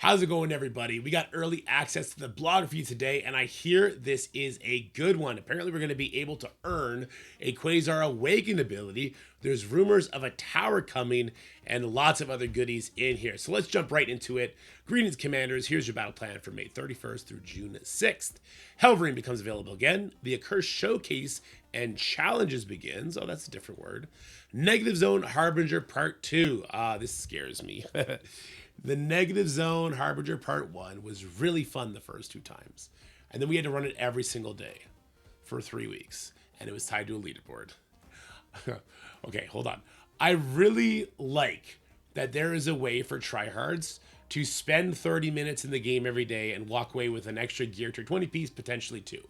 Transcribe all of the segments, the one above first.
How's it going, everybody? We got early access to the blog for you today, and I hear this is a good one. Apparently, we're going to be able to earn a Quasar Awakened ability. There's rumors of a tower coming and lots of other goodies in here. So let's jump right into it. Greetings, Commanders. Here's your battle plan for May 31st through June 6th. Hellverine becomes available again. The Accursed Showcase and Challenges begins. Oh, that's a different word. Negative Zone Harbinger Part 2. This scares me. The Negative Zone Harbinger Part 1 was really fun the first two times. And then we had to run it every single day for 3 weeks. And it was tied to a leaderboard. Okay, hold on. I really like that there is a way for tryhards to spend 30 minutes in the game every day and walk away with an extra gear to 20 piece, potentially 2.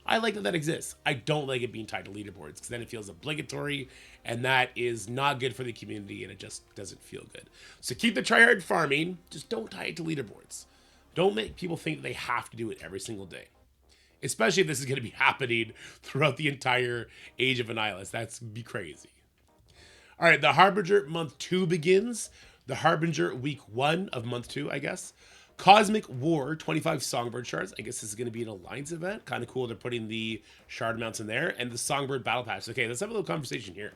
I like that that exists. I don't like it being tied to leaderboards because then it feels obligatory and that is not good for the community and it just doesn't feel good. So keep the tryhard farming, just don't tie it to leaderboards. Don't make people think they have to do it every single day. Especially if this is going to be happening throughout the entire Age of Annihilus. That's be crazy. All right, the Harbinger Month 2 begins. The Harbinger Week 1 of Month 2, I guess. Cosmic War, 25 Songbird shards. I guess this is going to be an Alliance event. Kind of cool. They're putting the shard amounts in there. And the Songbird Battle Pass. Okay, let's have a little conversation here.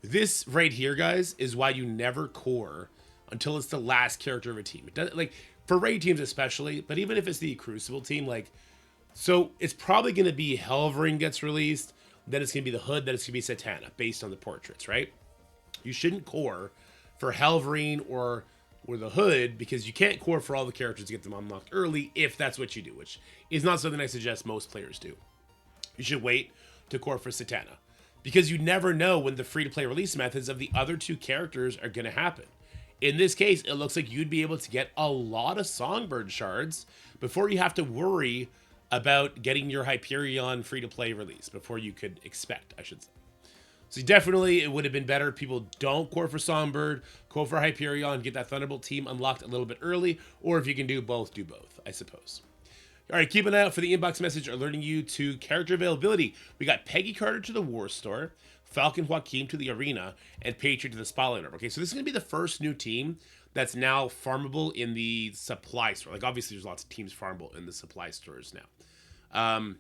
This right here, guys, is why you never core until it's the last character of a team. It does, like, for raid teams especially, but even if it's the Crucible team, like, so it's probably going to be Hellverine gets released, then it's going to be the Hood, then it's going to be Satana, based on the portraits, right? You shouldn't core for Hellverine or the Hood, because you can't core for all the characters to get them unlocked early if that's what you do, which is not something I suggest most players do. You should wait to core for Satana, because you never know when the free-to-play release methods of the other two characters are going to happen. In this case, it looks like you'd be able to get a lot of Songbird shards before you have to worry about getting your Hyperion free-to-play release, before you could expect, I should say. So definitely, it would have been better if people don't core for Songbird, core for Hyperion, get that Thunderbolt team unlocked a little bit early, or if you can do both, I suppose. All right, keep an eye out for the inbox message alerting you to character availability. We got Peggy Carter to the War Store, Falcon Joaquin to the Arena, and Patriot to the Spotlight Orb. Okay, so this is going to be the first new team that's now farmable in the supply store. Like, obviously, there's lots of teams farmable in the supply stores now.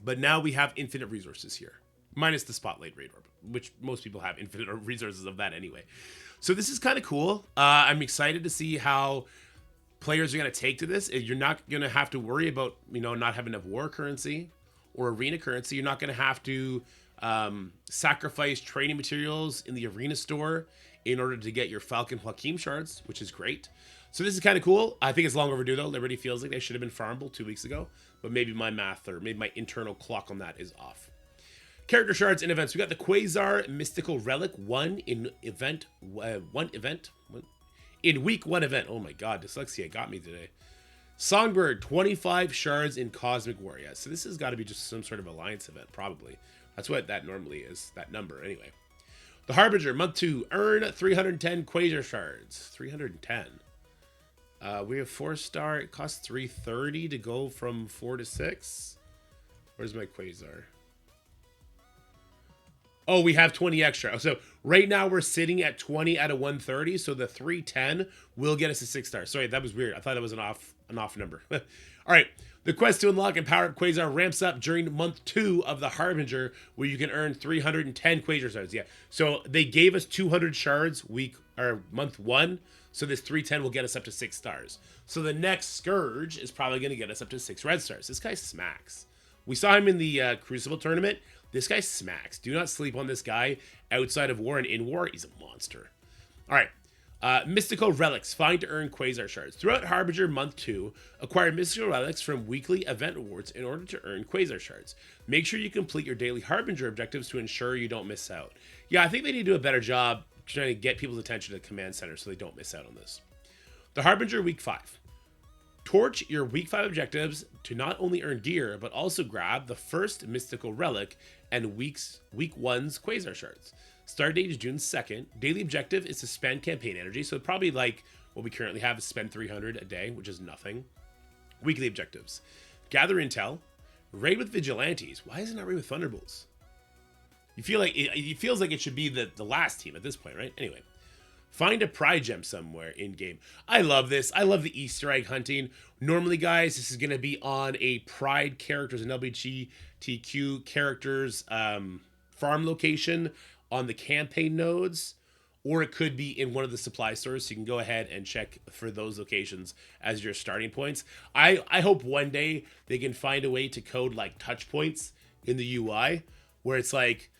But now we have infinite resources here. Minus the Spotlight Raid Orb, which most people have infinite resources of that anyway. So this is kind of cool. I'm excited to see how players are going to take to this. You're not going to have to worry about, not having enough war currency or arena currency. You're not going to have to sacrifice training materials in the arena store in order to get your Falcon Joaquin shards, which is great. So this is kind of cool. I think it's long overdue, though. Liberty feels like they should have been farmable 2 weeks ago, but maybe my math or maybe my internal clock on that is off. Character shards and events. We got the Quasar Mystical Relic 1 in event. In week 1 event. Oh my god, dyslexia got me today. Songbird, 25 shards in Cosmic War. Yeah, so this has got to be just some sort of Alliance event, probably. That's what that normally is, that number, anyway. The Harbinger, month 2, earn 310 Quasar shards. 310. We have 4-star. It costs 330 to go from 4 to 6. Where's my Quasar? Oh, we have 20 extra. So right now we're sitting at 20 out of 130. So the 310 will get us a 6-star. Sorry, that was weird. I thought it was an off number. All right. The quest to unlock and power up Quasar ramps up during month 2 of the Harbinger, where you can earn 310 Quasar shards. Yeah. So they gave us 200 shards month 1. So this 310 will get us up to 6 stars. So the next Scourge is probably going to get us up to 6 red stars. This guy smacks. We saw him in the Crucible tournament. This guy smacks. Do not sleep on this guy outside of war and in war. He's a monster. All right. Mystical Relics. Find to earn Quasar shards. Throughout Harbinger Month 2, acquire Mystical Relics from weekly event rewards in order to earn Quasar shards. Make sure you complete your daily Harbinger objectives to ensure you don't miss out. Yeah, I think they need to do a better job trying to get people's attention to the command center so they don't miss out on this. The Harbinger Week 5. Torch your week 5 objectives to not only earn gear, but also grab the first Mystical Relic and week 1's Quasar shards. Start date is June 2nd. Daily objective is to spend campaign energy, so probably like what we currently have is spend 300 a day, which is nothing. Weekly objectives. Gather intel. Raid with Vigilantes. Why isn't it raid with Thunderbolts? You feel like it feels like it should be the last team at this point, right? Anyway. Find a pride gem somewhere in game. I love this. I love the Easter egg hunting. Normally, guys, this is going to be on a pride characters and LGBTQ characters farm location on the campaign nodes, or it could be in one of the supply stores. So you can go ahead and check for those locations as your starting points. I hope one day they can find a way to code like touch points in the UI where it's like,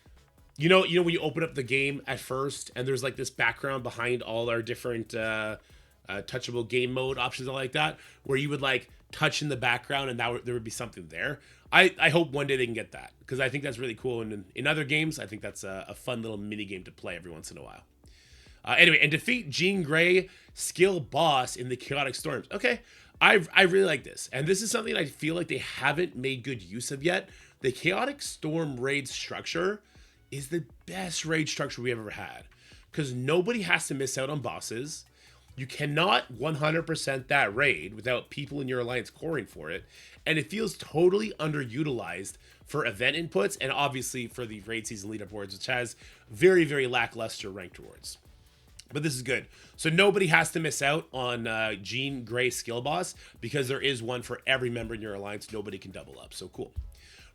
you know when you open up the game at first and there's like this background behind all our different touchable game mode options and all like that, where you would like touch in the background and there would be something there. I hope one day they can get that, because I think that's really cool. And in other games, I think that's a fun little mini game to play every once in a while. Anyway, and defeat Jean Grey skill boss in the Chaotic Storms. Okay, I really like this. And this is something I feel like they haven't made good use of yet. The Chaotic Storm raid structure is the best raid structure we ever had, because nobody has to miss out on bosses. You cannot 100% that raid without people in your alliance coring for it. And it feels totally underutilized for event inputs and obviously for the raid season leaderboards, which has very, very lackluster ranked rewards. But this is good. So nobody has to miss out on Jean Grey skill boss, because there is one for every member in your alliance. Nobody can double up. So cool.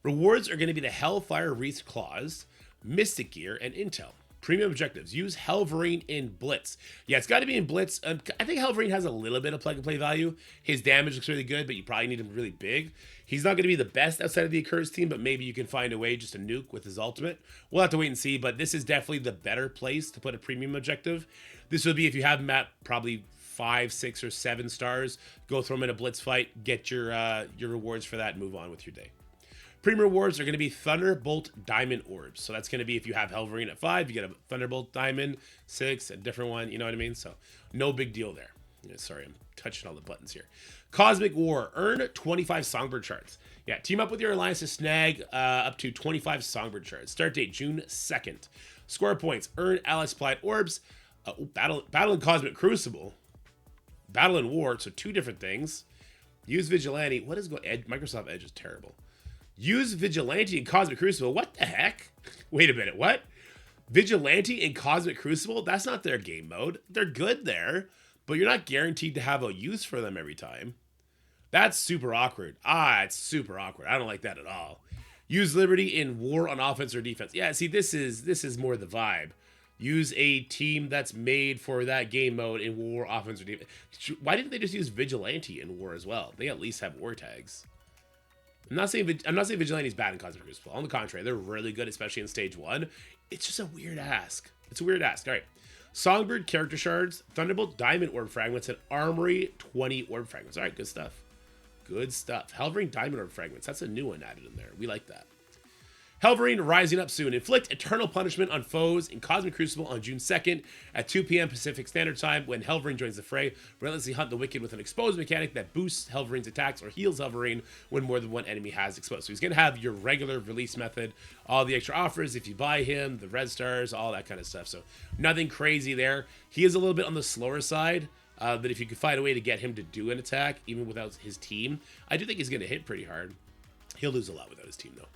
Rewards are going to be the Hellfire Wreath Claws, Mystic Gear, and Intel. Premium objectives. Use Hellverine in Blitz. Yeah, it's got to be in Blitz. I think Hellverine has a little bit of plug-and-play value. His damage looks really good, but you probably need him really big. He's not going to be the best outside of the Accursed team, but maybe you can find a way just to nuke with his ultimate. We'll have to wait and see, but this is definitely the better place to put a premium objective. This will be if you have him at probably 5, 6, or 7 stars. Go throw him in a Blitz fight, get your rewards for that, and move on with your day. Premium rewards are going to be Thunderbolt Diamond Orbs. So that's going to be if you have Hellverine at 5, you get a Thunderbolt Diamond, 6, a different one, you know what I mean? So no big deal there. Yeah, sorry, I'm touching all the buttons here. Cosmic War, earn 25 Songbird shards. Yeah, team up with your alliance to snag up to 25 Songbird shards. Start date, June 2nd. Score points, earn ally supplied orbs, battle in Cosmic Crucible, battle in War, so 2 different things. Use Vigilante. What is going Microsoft Edge is terrible. Use Vigilante in Cosmic Crucible. What the heck? Wait a minute. What? Vigilante in Cosmic Crucible? That's not their game mode. They're good there, but you're not guaranteed to have a use for them every time. That's super awkward. It's super awkward. I don't like that at all. Use Liberty in War on offense or defense. Yeah, see, this is more the vibe. Use a team that's made for that game mode in War, offense, or defense. Why didn't they just use Vigilante in War as well? They at least have War tags. I'm not saying Vigilante is bad in Cosmic Crucible. On the contrary, they're really good, especially in Stage 1. It's just a weird ask. It's a weird ask. All right. Songbird character shards, Thunderbolt Diamond Orb Fragments, and Armory 20 Orb Fragments. All right, good stuff. Good stuff. Hellverine Diamond Orb Fragments. That's a new one added in there. We like that. Hellverine rising up soon. Inflict eternal punishment on foes in Cosmic Crucible on June 2nd at 2 p.m. Pacific Standard Time. When Hellverine joins the fray, relentlessly hunt the wicked with an exposed mechanic that boosts Hellverine's attacks or heals Hellverine when more than one enemy has exposed. So he's going to have your regular release method, all the extra offers if you buy him, the red stars, all that kind of stuff. So nothing crazy there. He is a little bit on the slower side, but if you could find a way to get him to do an attack, even without his team, I do think he's going to hit pretty hard. He'll lose a lot without his team, though.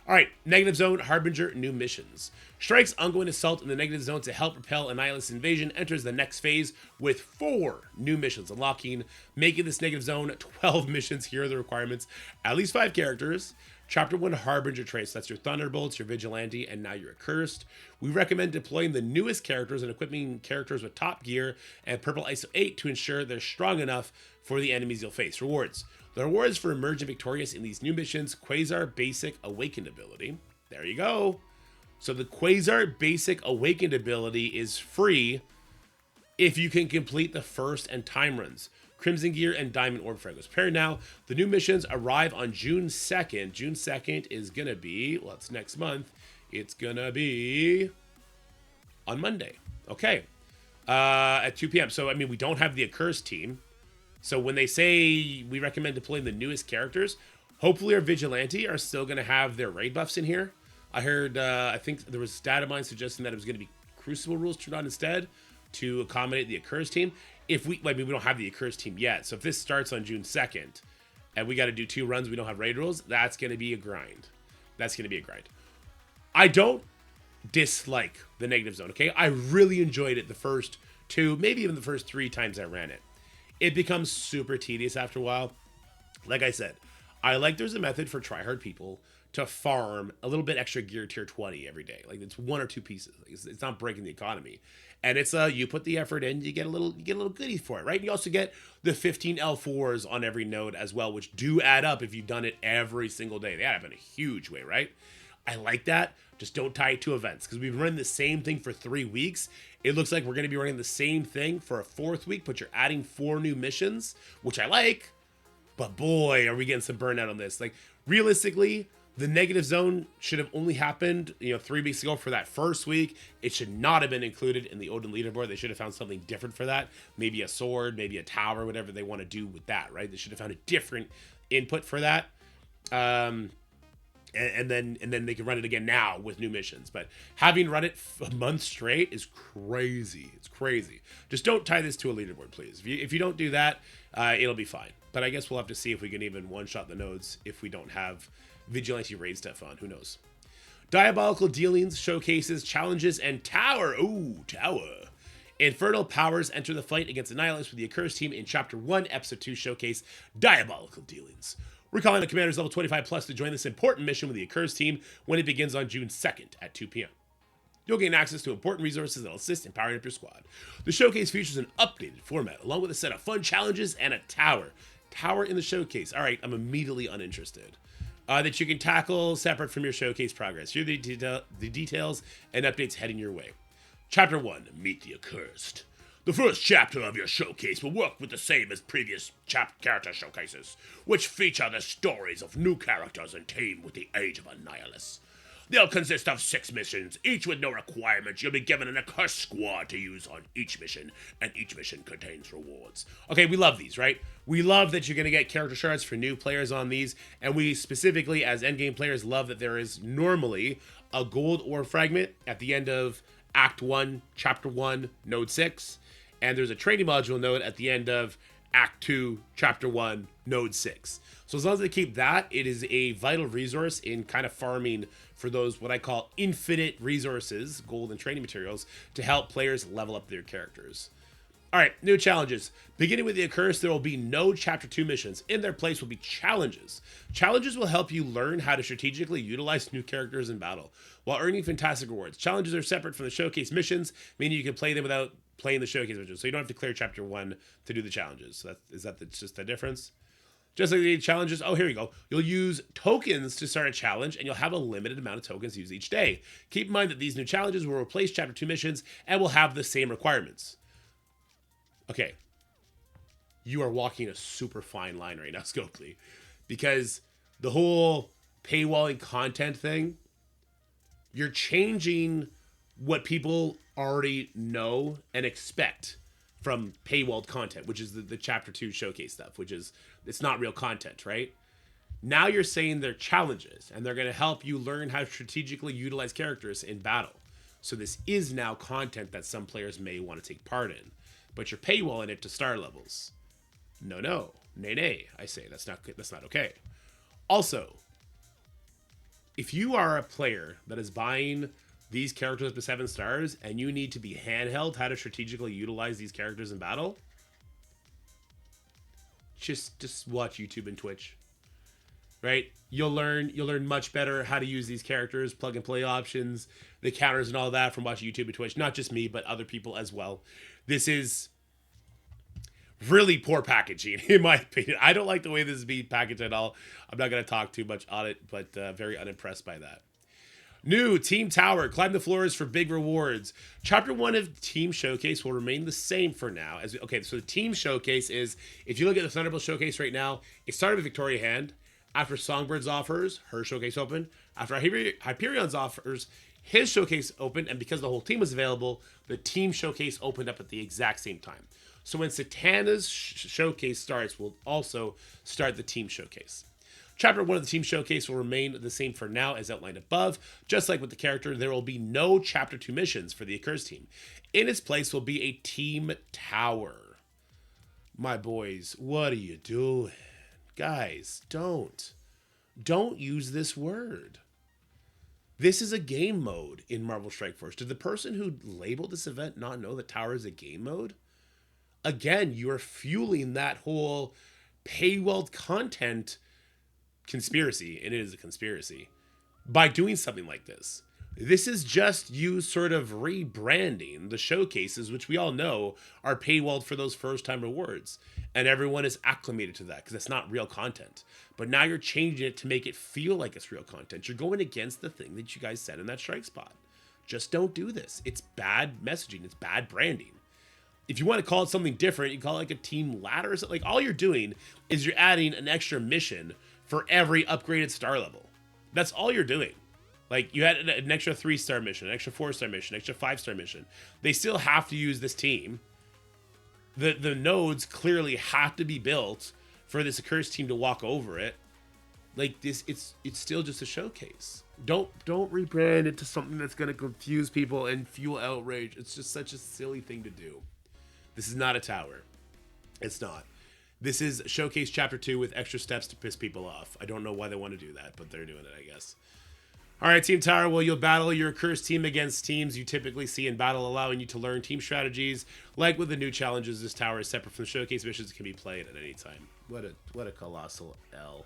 All right, Negative Zone, Harbinger, new missions. Strike's ongoing assault in the Negative Zone to help repel Annihilus invasion enters the next phase with 4 new missions unlocking, making this Negative Zone 12 missions. Here are the requirements. At least 5 characters. Chapter 1 Harbinger traits. That's your Thunderbolts, your Vigilante, and now your Accursed. We recommend deploying the newest characters and equipping characters with top gear and purple ISO 8 to ensure they're strong enough for the enemies you'll face. Rewards. The rewards for emerging victorious in these new missions: Quasar Basic Awakened ability. There you go. So the Quasar Basic Awakened ability is free if you can complete the first and time runs. Crimson Gear and Diamond Orb Fragments. Prepare now. The new missions arrive on June 2nd. June 2nd is going to be, well, it's next month. It's going to be on Monday. Okay. At 2 p.m. So, I mean, we don't have the Accursed team. So when they say we recommend deploying the newest characters, hopefully our Vigilante are still going to have their raid buffs in here. I heard, I think there was data mine suggesting that it was going to be Crucible rules turned on instead to accommodate the Accursed team. We don't have the Accursed team yet. So if this starts on June 2nd and we got to do 2 runs, we don't have raid rules, that's going to be a grind. That's going to be a grind. I don't dislike the Negative Zone, okay? I really enjoyed it the first 2, maybe even the first 3 times I ran it. It becomes super tedious after a while. Like I said, I like there's a method for tryhard people to farm a little bit extra gear tier 20 every day. Like it's 1 or 2 pieces. Like it's not breaking the economy. And it's you put the effort in, you get a little goodie for it, right? And you also get the 15 L4s on every node as well, which do add up if you've done it every single day. They add up in a huge way, right? I like that. Just don't tie it to events because we've been running the same thing for 3 weeks. It looks like we're going to be running the same thing for a 4th week, but you're adding 4 new missions, which I like. But boy, are we getting some burnout on this. Like, realistically, the negative zone should have only happened, 3 weeks ago for that first week. It should not have been included in the Odin leaderboard. They should have found something different for that. Maybe a sword, maybe a tower, whatever they want to do with that, right? They should have found a different input for that. And then they can run it again now with new missions. But having run it a month straight is crazy. It's crazy. Just don't tie this to a leaderboard, please. If you don't do that, it'll be fine. But I guess we'll have to see if we can even one-shot the nodes if we don't have Vigilante raid stuff on. Who knows? Diabolical dealings, showcases, challenges, and tower. Ooh, tower. Infernal powers enter the fight against Annihilus with the Accursed team in Chapter 1, Episode 2 showcase, Diabolical Dealings. We're calling on commanders level 25 plus to join this important mission with the Accursed team when it begins on June 2nd at 2 p.m. You'll gain access to important resources that will assist in powering up your squad. The showcase features an updated format along with a set of fun challenges and a tower. Tower in the showcase. All right, I'm immediately uninterested. That you can tackle separate from your showcase progress. Here are the details and updates heading your way. Chapter 1, Meet the Accursed. The first chapter of your showcase will work with the same as previous character showcases, which feature the stories of new characters and team with the Age of Annihilus. They'll consist of 6 missions, each with no requirements. You'll be given an Accursed squad to use on each mission, and each mission contains rewards. Okay, we love these, right? We love that you're going to get character shards for new players on these, and we specifically, as endgame players, love that there is normally a gold ore fragment at the end of Act 1, Chapter 1, Node 6, and there's a training module node at the end of Act 2, Chapter 1, Node 6. So as long as they keep that, it is a vital resource in kind of farming for those, what I call infinite resources, gold and training materials, to help players level up their characters. All right, new challenges. Beginning with the Accursed, there will be no Chapter 2 missions. In their place will be challenges. Challenges will help you learn how to strategically utilize new characters in battle, while earning fantastic rewards. Challenges are separate from the showcase missions, meaning you can play them without playing the showcase missions. So you don't have to clear Chapter 1 to do the challenges. So that's just the difference? Just like the challenges, oh, here you go. You'll use tokens to start a challenge, and you'll have a limited amount of tokens used each day. Keep in mind that these new challenges will replace Chapter 2 missions and will have the same requirements. Okay. You are walking a super fine line right now, Scopely. Because the whole paywalling content thing, you're changing what people already know and expect from paywalled content, which is the Chapter 2 showcase stuff, which is, it's not real content, right? Now you're saying they're challenges, and they're going to help you learn how to strategically utilize characters in battle. So this is now content that some players may want to take part in, but you're paywalling it to star levels. No, nay, I say that's not okay. Also, if you are a player that is buying these characters up to 7 stars, and you need to be handheld how to strategically utilize these characters in battle, just watch YouTube and Twitch, right? You'll learn much better how to use these characters, plug and play options, the counters and all that from watching YouTube and Twitch. Not just me, but other people as well. This is really poor packaging, in my opinion. I don't like the way this is being packaged at all. I'm not going to talk too much on it, but very unimpressed by that. New Team Tower. Climb the floors for big rewards. Chapter 1 of Team Showcase will remain the same for now. Okay, so the Team Showcase is, if you look at the Thunderbolt Showcase right now, it started with Victoria Hand. After Songbird's offers, her showcase opened. After Hyperion's offers, his showcase opened. And because the whole team was available, the Team Showcase opened up at the exact same time. So when Satana's showcase starts, we'll also start the Team Showcase. Chapter 1 of the Team Showcase will remain the same for now as outlined above. Just like with the character, there will be no Chapter 2 missions for the Accursed team. In its place will be a Team Tower. My boys, what are you doing? Guys, don't use this word. This is a game mode in Marvel Strike Force. Did the person who labeled this event not know that Tower is a game mode? Again, you are fueling that whole paywalled content conspiracy, and it is a conspiracy, by doing something like this. This is just you sort of rebranding the showcases, which we all know are paywalled for those first-time rewards. And everyone is acclimated to that because it's not real content. But now you're changing it to make it feel like it's real content. You're going against the thing that you guys said in that strike spot. Just don't do this. It's bad messaging. It's bad branding. If you want to call it something different, you call it like a team ladder or something. Like, all you're doing is you're adding an extra mission for every upgraded star level. That's all you're doing. Like, you had an extra 3-star mission, an extra 4-star mission, an extra 5-star mission. They still have to use this team. The nodes clearly have to be built for this accursed team to walk over it. Like, this, it's still just a showcase. Don't rebrand it to something that's going to confuse people and fuel outrage. It's just such a silly thing to do. This is not a tower. It's not. This is Showcase Chapter 2 with extra steps to piss people off. I don't know why they want to do that, but they're doing it, I guess. All right, Team Tower, well, you'll battle your cursed team against teams you typically see in battle, allowing you to learn team strategies. Like with the new challenges, this tower is separate from the showcase missions and can be played at any time. What a colossal L.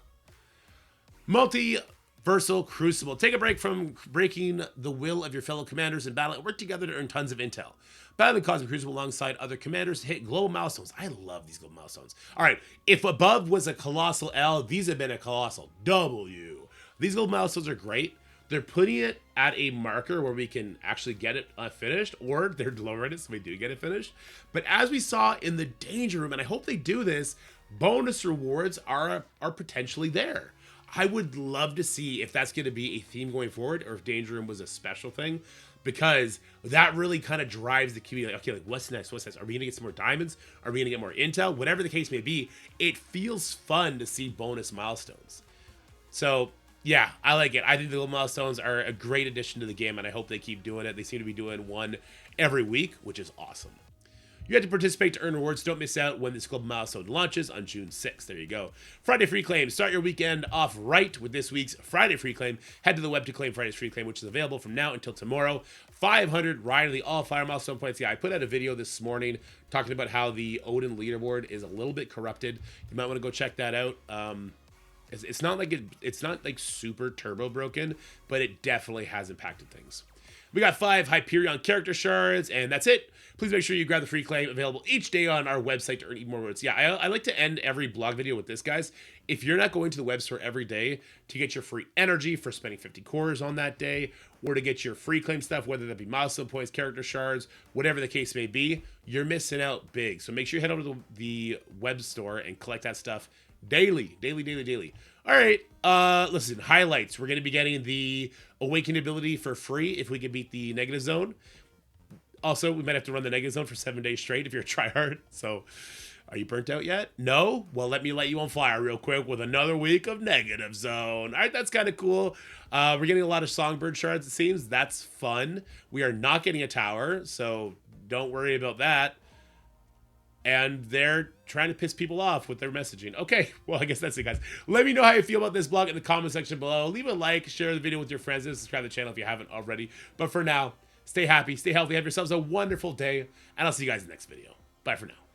Multiversal Crucible. Take a break from breaking the will of your fellow commanders in battle and work together to earn tons of intel. Battle the Cosmic Crucible alongside other commanders to hit global milestones. I love these global milestones. All right, if above was a colossal L, these have been a colossal W. These global milestones are great. They're putting it at a marker where we can actually get it finished, or they're lowering it so we do get it finished. But as we saw in the Danger Room, and I hope they do this, bonus rewards are potentially there. I would love to see if that's going to be a theme going forward, or if Danger Room was a special thing, because that really kind of drives the community. Like, okay, like what's next? What's next? Are we going to get some more diamonds? Are we going to get more intel? Whatever the case may be, it feels fun to see bonus milestones. So yeah, I like it. I think the little milestones are a great addition to the game, and I hope they keep doing it. They seem to be doing one every week, which is awesome. You have to participate to earn rewards. Don't miss out when this global milestone launches on June 6th. There you go. Friday free claim. Start your weekend off right with this week's Friday free claim. Head to the web to claim Friday's free claim, which is available from now until tomorrow. 500 Ride of the All-Fire milestone points. Yeah, I put out a video this morning talking about how the Odin leaderboard is a little bit corrupted. You might want to go check that out. It's not like super turbo broken, but it definitely has impacted things. We got 5 Hyperion character shards, and that's it. Please make sure you grab the free claim available each day on our website to earn even more rewards. Yeah, I like to end every blog video with this, guys. If you're not going to the web store every day to get your free energy for spending 50 cores on that day, or to get your free claim stuff, whether that be milestone points, character shards, whatever the case may be, you're missing out big. So make sure you head over to the web store and collect that stuff daily. All right, listen, highlights. We're going to be getting the Awakened ability for free if we can beat the negative zone. Also, we might have to run the negative zone for 7 days straight if you're a tryhard. So, are you burnt out yet? No? Well, let me light you on fire real quick with another week of negative zone. All right, that's kind of cool. We're getting a lot of songbird shards, it seems. That's fun. We are not getting a tower, so don't worry about that. And they're trying to piss people off with their messaging. Okay, well, I guess that's it, guys. Let me know how you feel about this blog in the comment section below. Leave a like, share the video with your friends, and subscribe to the channel if you haven't already. But for now, stay happy, stay healthy, have yourselves a wonderful day, and I'll see you guys in the next video. Bye for now.